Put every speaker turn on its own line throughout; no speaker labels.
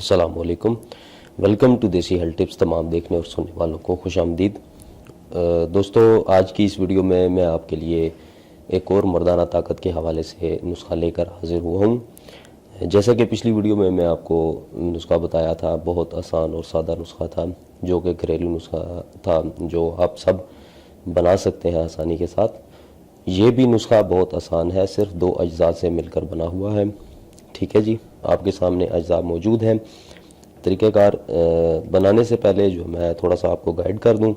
السلام علیکم، welcome to دیسی ہیلتھ ٹپس۔ تمام دیکھنے اور سننے والوں کو خوش آمدید۔ دوستو، آج کی اس ویڈیو میں آپ کے لیے ایک اور مردانہ طاقت کے حوالے سے نسخہ لے کر حاضر ہوا ہوں۔ جیسا کہ پچھلی ویڈیو میں آپ کو نسخہ بتایا تھا، بہت آسان اور سادہ نسخہ تھا، جو کہ گھریلو نسخہ تھا، جو آپ سب بنا سکتے ہیں آسانی کے ساتھ۔ یہ بھی نسخہ بہت آسان ہے، صرف 2 اجزاء سے مل کر بنا ہوا ہے۔ ٹھیک ہے جی، آپ کے سامنے اجزاء موجود ہیں۔ طریقہ کار بنانے سے پہلے جو میں تھوڑا سا آپ کو گائیڈ کر دوں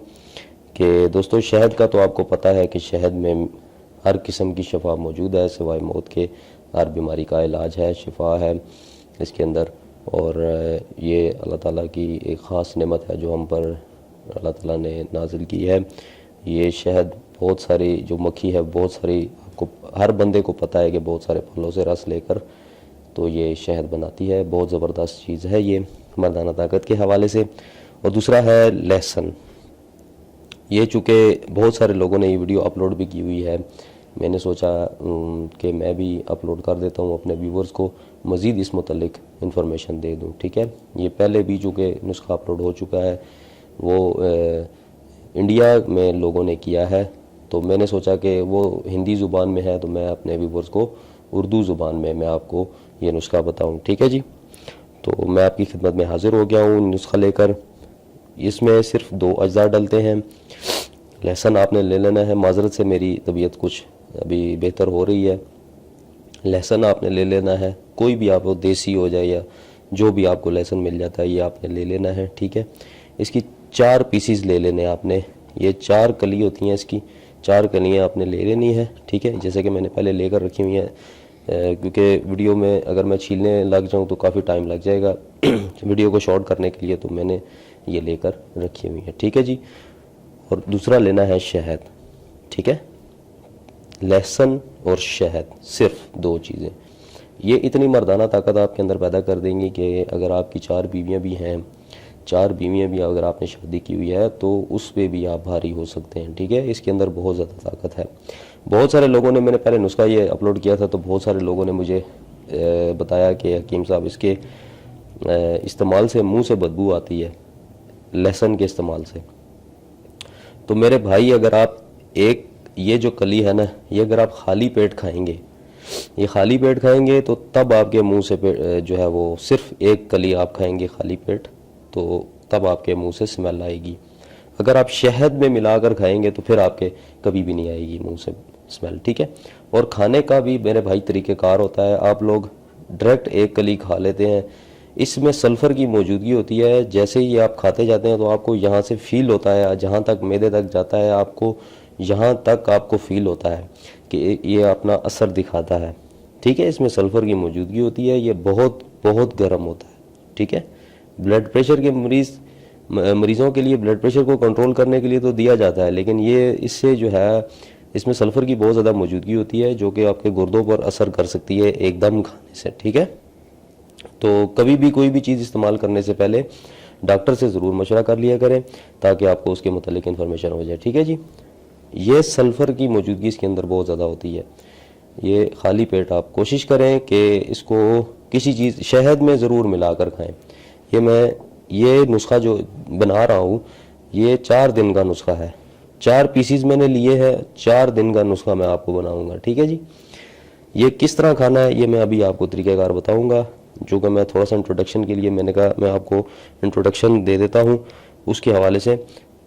کہ دوستو، شہد کا تو آپ کو پتہ ہے کہ شہد میں ہر قسم کی شفا موجود ہے، سوائے موت کے ہر بیماری کا علاج ہے، شفا ہے اس کے اندر۔ اور یہ اللہ تعالیٰ کی ایک خاص نعمت ہے جو ہم پر اللہ تعالیٰ نے نازل کی ہے۔ یہ شہد بہت ساری جو مکھی ہے، بہت ساری آپ کو ہر بندے کو پتہ ہے کہ بہت سارے پھلوں سے رس لے کر تو یہ شہد بناتی ہے۔ بہت زبردست چیز ہے یہ مردانہ طاقت کے حوالے سے۔ اور دوسرا ہے لہسن۔ یہ چونکہ بہت سارے لوگوں نے یہ ویڈیو اپلوڈ بھی کی ہوئی ہے، میں نے سوچا کہ میں بھی اپلوڈ کر دیتا ہوں، اپنے ویورز کو مزید اس متعلق انفارمیشن دے دوں۔ ٹھیک ہے، یہ پہلے بھی چونکہ نسخہ اپلوڈ ہو چکا ہے، وہ انڈیا میں لوگوں نے کیا ہے، تو میں نے سوچا کہ وہ ہندی زبان میں ہے تو میں اپنے ویورز کو اردو زبان میں آپ کو یہ نسخہ بتاؤں۔ ٹھیک ہے جی، تو میں آپ کی خدمت میں حاضر ہو گیا ہوں نسخہ لے کر۔ اس میں صرف 2 اجزاء ڈلتے ہیں۔ لہسن آپ نے لے لینا ہے، معذرت سے میری طبیعت کچھ ابھی بہتر ہو رہی ہے۔ لہسن آپ نے لے لینا ہے، کوئی بھی آپ کو دیسی ہو جائے یا جو بھی آپ کو لہسن مل جاتا ہے، یہ آپ نے لے لینا ہے۔ ٹھیک ہے، اس کی 4 پیسز لے لینے آپ نے۔ یہ 4 کلی ہوتی ہیں، اس کی 4 کلیاں آپ نے لے لینی ہے۔ ٹھیک ہے، جیسے کہ میں نے پہلے لے کر رکھی ہوئی ہیں، کیونکہ ویڈیو میں اگر میں چھیلنے لگ جاؤں تو کافی ٹائم لگ جائے گا ویڈیو کو شارٹ کرنے کے لیے، تو میں نے یہ لے کر رکھی ہوئی ہے۔ ٹھیک ہے جی، اور دوسرا لینا ہے شہد۔ ٹھیک ہے، لہسن اور شہد، صرف 2 چیزیں، یہ اتنی مردانہ طاقت آپ کے اندر پیدا کر دیں گی کہ اگر آپ کی 4 بیویاں بھی ہیں، 4 بیویاں بھی اگر آپ نے شادی کی ہوئی ہے تو اس پہ بھی آپ بھاری ہو سکتے ہیں۔ ٹھیک ہے، اس کے اندر بہت زیادہ طاقت ہے۔ بہت سارے لوگوں نے، میں نے پہلے نسخہ یہ اپلوڈ کیا تھا تو بہت سارے لوگوں نے مجھے بتایا کہ حکیم صاحب، اس کے استعمال سے منہ سے بدبو آتی ہے، لہسن کے استعمال سے۔ تو میرے بھائی، اگر آپ یہ جو کلی ہے نا، یہ اگر آپ خالی پیٹ کھائیں گے، یہ خالی پیٹ کھائیں گے تو تب آپ کے منہ سے جو ہے وہ صرف 1 کلی آپ کھائیں گے خالی پیٹ، تو تب آپ کے منہ سے اسمیل آئے گی۔ اگر آپ شہد میں ملا کر کھائیں گے تو پھر آپ کے کبھی بھی نہیں آئے گی منہ سے اسمیل۔ ٹھیک ہے، اور کھانے کا بھی میرے بھائی طریقہ کار ہوتا ہے۔ آپ لوگ ڈائریکٹ 1 کلی کھا لیتے ہیں، اس میں سلفر کی موجودگی ہوتی ہے۔ جیسے ہی آپ کھاتے جاتے ہیں تو آپ کو یہاں سے فیل ہوتا ہے، جہاں تک معدے تک جاتا ہے آپ کو، یہاں تک آپ کو فیل ہوتا ہے کہ یہ اپنا اثر دکھاتا ہے۔ ٹھیک ہے، اس میں سلفر کی موجودگی ہوتی ہے، یہ بہت بہت گرم ہوتا ہے۔ ٹھیک ہے، بلڈ پریشر کے مریضوں کے لیے بلڈ پریشر کو کنٹرول کرنے کے لیے تو دیا جاتا ہے، لیکن یہ اس سے جو ہے، اس میں سلفر کی بہت زیادہ موجودگی ہوتی ہے جو کہ آپ کے گردوں پر اثر کر سکتی ہے ایک دم کھانے سے۔ ٹھیک ہے، تو کبھی بھی کوئی بھی چیز استعمال کرنے سے پہلے ڈاکٹر سے ضرور مشورہ کر لیا کریں تاکہ آپ کو اس کے متعلق انفارمیشن ہو جائے۔ ٹھیک ہے جی، یہ سلفر کی موجودگی اس کے اندر بہت زیادہ ہوتی ہے۔ یہ خالی پیٹ آپ کوشش کریں کہ اس کو کسی چیز شہد میں ضرور ملا کر کھائیں۔ یہ نسخہ جو بنا رہا ہوں، یہ 4 دن کا نسخہ ہے۔ 4 پیسز میں نے لیے ہیں، 4 دن کا نسخہ میں آپ کو بناؤں گا۔ ٹھیک ہے جی، یہ کس طرح کھانا ہے یہ میں ابھی آپ کو طریقہ کار بتاؤں گا، جو کہ میں تھوڑا سا انٹروڈکشن کے لیے میں نے کہا میں آپ کو انٹروڈکشن دے دیتا ہوں اس کے حوالے سے،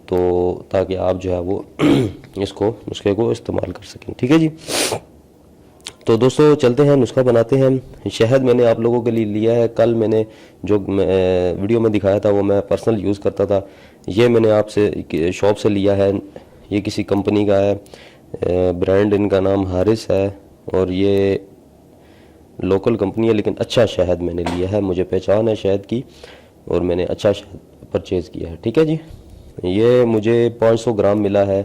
تو تاکہ آپ جو ہے وہ اس کو نسخے کو استعمال کر سکیں۔ ٹھیک ہے جی، تو دوستو چلتے ہیں، نسخہ بناتے ہیں۔ شہد میں نے آپ لوگوں کے لیے لیا ہے، کل میں نے جو ویڈیو میں دکھایا تھا وہ میں پرسنل یوز کرتا تھا، یہ میں نے آپ سے شاپ سے لیا ہے، یہ کسی کمپنی کا ہے، برانڈ ان کا نام حارث ہے، اور یہ لوکل کمپنی ہے، لیکن اچھا شہد میں نے لیا ہے، مجھے پہچان ہے شہد کی اور میں نے اچھا شہد پرچیز کیا ہے۔ ٹھیک ہے جی، یہ مجھے 500 گرام ملا ہے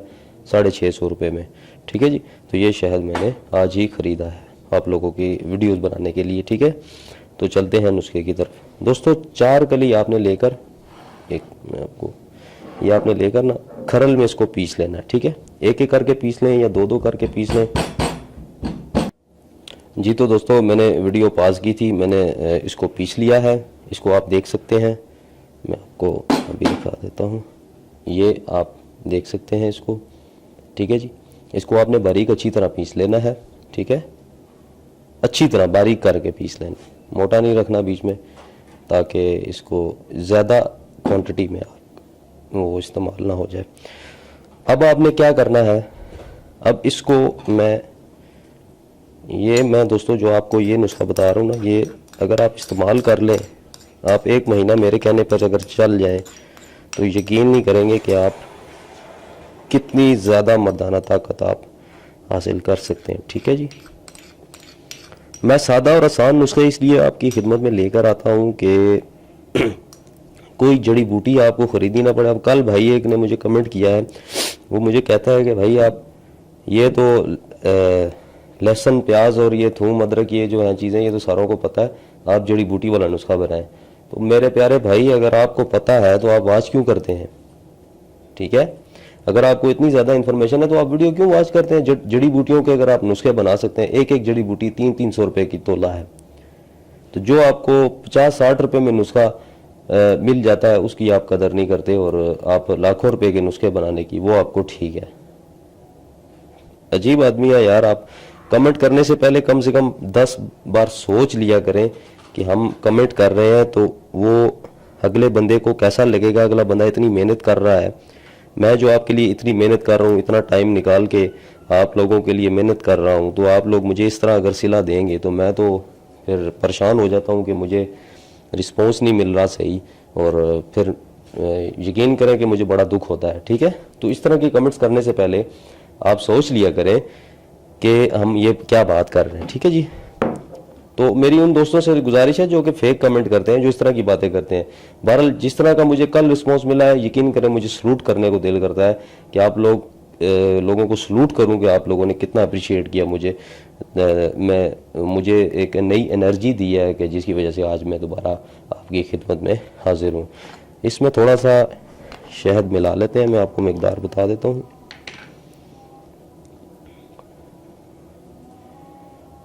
650 روپے میں۔ ٹھیک ہے جی، تو یہ شہد میں نے آج ہی خریدا ہے آپ لوگوں کی ویڈیوز بنانے کے لیے۔ ٹھیک ہے، تو چلتے ہیں نسخے کی طرف۔ دوستو 4 کلی آپ نے لے کر، میں آپ کو یہ آپ نے لے کر نا کھرل میں اس کو پیس لینا ہے۔ ٹھیک ہے، 1 کر کے پیس لیں یا 2 کر کے پیس لیں۔ جی تو دوستو، میں نے ویڈیو پاز کی تھی، میں نے اس کو پیس لیا ہے اس کو آپ دیکھ سکتے ہیں، میں آپ کو ابھی دکھا دیتا ہوں، یہ آپ دیکھ سکتے ہیں اس کو، ٹھیک ہے جی۔ اس کو آپ نے باریک اچھی طرح پیس لینا ہے، ٹھیک ہے، اچھی طرح باریک کر کے پیس لینا، موٹا نہیں رکھنا بیچ میں، تاکہ اس کو زیادہ کوانٹٹی میں وہ استعمال نہ ہو جائے۔ اب آپ نے کیا کرنا ہے، اب اس کو میں دوستوں جو آپ کو یہ نسخہ بتا رہا ہوں نا، یہ اگر آپ استعمال کر لیں، آپ 1 مہینہ میرے کہنے پر اگر چل جائیں تو یقین نہیں کریں گے کہ آپ کتنی زیادہ مردانہ طاقت آپ حاصل کر سکتے ہیں، ٹھیک ہے جی۔ میں سادہ اور آسان نسخے اس لیے آپ کی خدمت میں لے کر آتا ہوں کہ کوئی جڑی بوٹی آپ کو خریدی نہ پڑے۔ اب کل بھائی ایک نے مجھے کمنٹ کیا ہے، وہ مجھے کہتا ہے کہ بھائی آپ یہ تو لہسن پیاز اور یہ تھوم ادرک یہ جو ہیں چیزیں یہ تو ساروں کو پتہ ہے، آپ جڑی بوٹی والا نسخہ بنائیں۔ تو میرے پیارے بھائی اگر آپ کو پتہ ہے تو آپ واچ کیوں کرتے ہیں، ٹھیک ہے؟ اگر آپ کو اتنی زیادہ انفارمیشن ہے تو آپ ویڈیو کیوں واچ کرتے ہیں؟ جڑی بوٹیوں کے اگر آپ نسخے بنا سکتے ہیں، ایک جڑی بوٹی 300 روپے کی تولہ ہے، تو جو آپ کو 50-60 روپے میں نسخہ مل جاتا ہے اس کی آپ قدر نہیں کرتے، اور آپ لاکھوں روپے کے نسخے بنانے کی وہ آپ کو ٹھیک ہے۔ عجیب آدمی ہے یار آپ۔ کمنٹ کرنے سے پہلے کم سے کم 10 بار سوچ لیا کریں کہ ہم کمنٹ کر رہے ہیں تو وہ اگلے بندے کو کیسا لگے گا، اگلا بندہ اتنی محنت کر رہا ہے، میں جو آپ کے لیے اتنی محنت کر رہا ہوں، اتنا ٹائم نکال کے آپ لوگوں کے لیے محنت کر رہا ہوں، تو آپ لوگ مجھے اس طرح اگر صلہ دیں گے تو میں تو پھر پریشان ہو جاتا ہوں کہ مجھے رسپانس نہیں مل رہا صحیح، اور پھر یقین کریں کہ مجھے بڑا دکھ ہوتا ہے، ٹھیک ہے؟ تو اس طرح کی کمنٹس کرنے سے پہلے آپ سوچ لیا کریں کہ ہم یہ کیا بات کر رہے ہیں، ٹھیک ہے جی۔ تو میری ان دوستوں سے گزارش ہے جو کہ فیک کمنٹ کرتے ہیں، جو اس طرح کی باتیں کرتے ہیں۔ بہرحال جس طرح کا مجھے کل رسپانس ملا ہے، یقین کریں مجھے سلوٹ کرنے کو دل کرتا ہے کہ آپ لوگوں کو سلوٹ کروں کہ آپ لوگوں نے کتنا اپریشیٹ کیا مجھے، مجھے ایک نئی انرجی دی ہے کہ جس کی وجہ سے آج میں دوبارہ آپ کی خدمت میں حاضر ہوں۔ اس میں تھوڑا سا شہد ملا لیتے ہیں، میں آپ کو مقدار بتا دیتا ہوں۔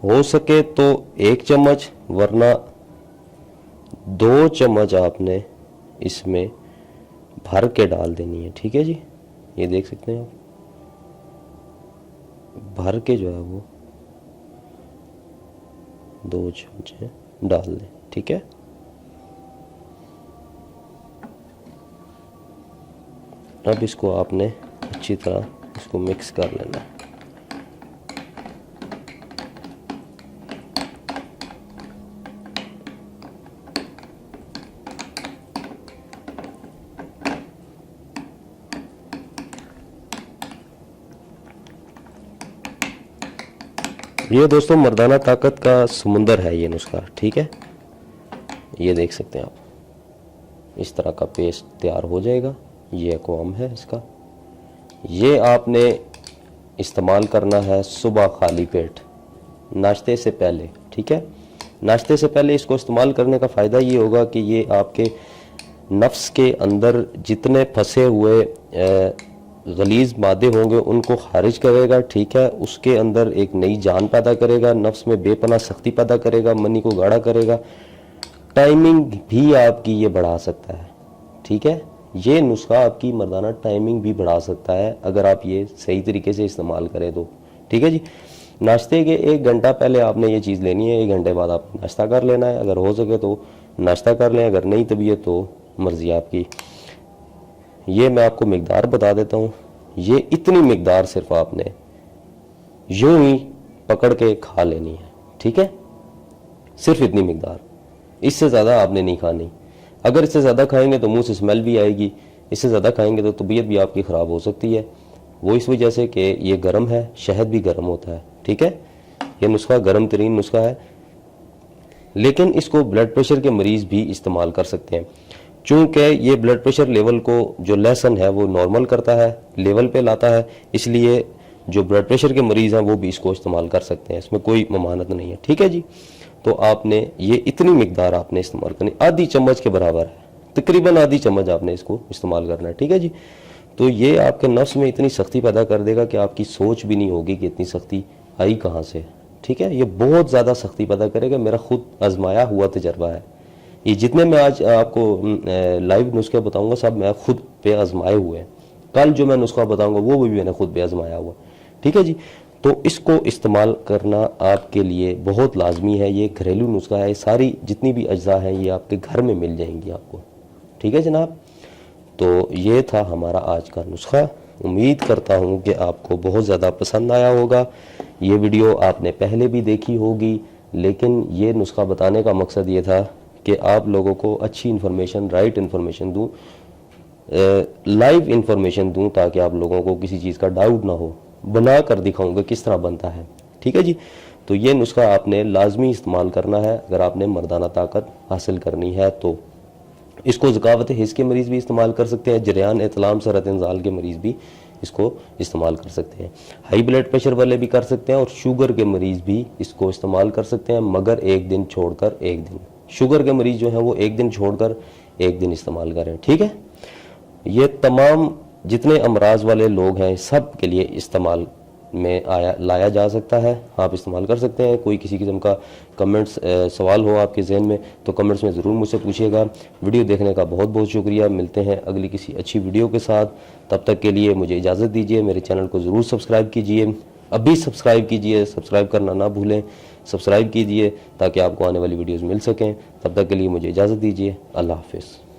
ہو سکے تو 1 چمچ، ورنہ 2 چمچ آپ نے اس میں بھر کے ڈال دینی ہے، ٹھیک ہے جی۔ یہ دیکھ سکتے ہیں آپ، بھر کے جو ہے وہ 2 چمچ ڈال دیں، ٹھیک ہے۔ اب اس کو آپ نے اچھی طرح اس کو مکس کر لینا ہے۔ یہ دوستوں مردانہ طاقت کا سمندر ہے یہ نسخہ، ٹھیک ہے۔ یہ دیکھ سکتے ہیں آپ، اس طرح کا پیسٹ تیار ہو جائے گا، یہ اقوام ہے اس کا۔ یہ آپ نے استعمال کرنا ہے صبح خالی پیٹ، ناشتے سے پہلے، ٹھیک ہے۔ ناشتے سے پہلے اس کو استعمال کرنے کا فائدہ یہ ہوگا کہ یہ آپ کے نفس کے اندر جتنے پھنسے ہوئے غلیظ مادے ہوں گے ان کو خارج کرے گا، ٹھیک ہے۔ اس کے اندر ایک نئی جان پیدا کرے گا، نفس میں بے پناہ سختی پیدا کرے گا، منی کو گاڑھا کرے گا، ٹائمنگ بھی آپ کی یہ بڑھا سکتا ہے، ٹھیک ہے۔ یہ نسخہ آپ کی مردانہ ٹائمنگ بھی بڑھا سکتا ہے اگر آپ یہ صحیح طریقے سے استعمال کریں تو، ٹھیک ہے جی۔ ناشتے کے 1 گھنٹہ پہلے آپ نے یہ چیز لینی ہے، 1 گھنٹے بعد آپ ناشتہ کر لینا ہے، اگر ہو سکے تو ناشتہ کر لیں، اگر نہیں طبیعت تو مرضی آپ کی۔ یہ میں آپ کو مقدار بتا دیتا ہوں، یہ اتنی مقدار صرف آپ نے یوں ہی پکڑ کے کھا لینی ہے، ٹھیک ہے۔ صرف اتنی مقدار، اس سے زیادہ آپ نے نہیں کھانی۔ اگر اس سے زیادہ کھائیں گے تو منہ سے اسمیل بھی آئے گی، اس سے زیادہ کھائیں گے تو طبیعت بھی آپ کی خراب ہو سکتی ہے، وہ اس وجہ سے کہ یہ گرم ہے، شہد بھی گرم ہوتا ہے، ٹھیک ہے۔ یہ نسخہ گرم ترین نسخہ ہے، لیکن اس کو بلڈ پریشر کے مریض بھی استعمال کر سکتے ہیں، چونکہ یہ بلڈ پریشر لیول کو جو لہسن ہے وہ نارمل کرتا ہے، لیول پہ لاتا ہے، اس لیے جو بلڈ پریشر کے مریض ہیں وہ بھی اس کو استعمال کر سکتے ہیں، اس میں کوئی ممانعت نہیں ہے، ٹھیک ہے جی۔ تو آپ نے یہ اتنی مقدار آپ نے استعمال کرنی، آدھی چمچ کے برابر ہے، تقریباً آدھی چمچ آپ نے اس کو استعمال کرنا ہے، ٹھیک ہے جی۔ تو یہ آپ کے نفس میں اتنی سختی پیدا کر دے گا کہ آپ کی سوچ بھی نہیں ہوگی کہ اتنی سختی آئی کہاں سے، ٹھیک ہے۔ یہ بہت زیادہ سختی پیدا کرے گا، میرا خود آزمایا ہوا تجربہ ہے یہ جتنے میں آج آپ کو لائیو نسخے بتاؤں گا سب میں خود پہ آزمائے ہوئے ہیں. کل جو میں نسخہ بتاؤں گا وہ بھی میں نے خود پہ آزمایا ہوا. ٹھیک ہے جی. تو اس کو استعمال کرنا آپ کے لیے بہت لازمی ہے. یہ گھریلو نسخہ ہے. ساری جتنی بھی اجزاء ہیں یہ آپ کے گھر میں مل جائیں گی آپ کو. ٹھیک ہے جناب. تو یہ تھا ہمارا آج کا نسخہ. امید کرتا ہوں کہ آپ کو بہت زیادہ پسند آیا ہوگا. یہ ویڈیو آپ نے پہلے بھی دیکھی ہوگی لیکن یہ نسخہ بتانے کا مقصد یہ تھا کہ آپ لوگوں کو اچھی انفارمیشن، رائٹ انفارمیشن دوں، لائیو انفارمیشن دوں تاکہ آپ لوگوں کو کسی چیز کا ڈاؤٹ نہ ہو. بنا کر دکھاؤں گا کس طرح بنتا ہے. ٹھیک ہے جی. تو یہ نسخہ آپ نے لازمی استعمال کرنا ہے اگر آپ نے مردانہ طاقت حاصل کرنی ہے تو. اس کو ذکاوت حس کے مریض بھی استعمال کر سکتے ہیں. جریان اطلام سرعت انزال کے مریض بھی اس کو استعمال کر سکتے ہیں. ہائی بلڈ پریشر والے بھی کر سکتے ہیں اور شوگر کے مریض بھی اس کو استعمال کر سکتے ہیں، مگر ایک دن چھوڑ کر ایک دن. شوگر کے مریض جو ہیں وہ ایک دن چھوڑ کر ایک دن استعمال کریں. ٹھیک ہے. یہ تمام جتنے امراض والے لوگ ہیں سب کے لیے استعمال میں لایا جا سکتا ہے. آپ استعمال کر سکتے ہیں. کوئی کسی قسم کا کمنٹس سوال ہو آپ کے ذہن میں تو کمنٹس میں ضرور مجھ سے پوچھیے گا. ویڈیو دیکھنے کا بہت بہت شکریہ. ملتے ہیں اگلی کسی اچھی ویڈیو کے ساتھ. تب تک کے لیے مجھے اجازت دیجیے. میرے چینل کو ضرور سبسکرائب کیجیے. ابھی سبسکرائب کیجیے. سبسکرائب کرنا نہ بھولیں. سبسکرائب کیجیے تاکہ آپ کو آنے والی ویڈیوز مل سکیں. تب تک کے لیے مجھے اجازت دیجیے. اللہ حافظ.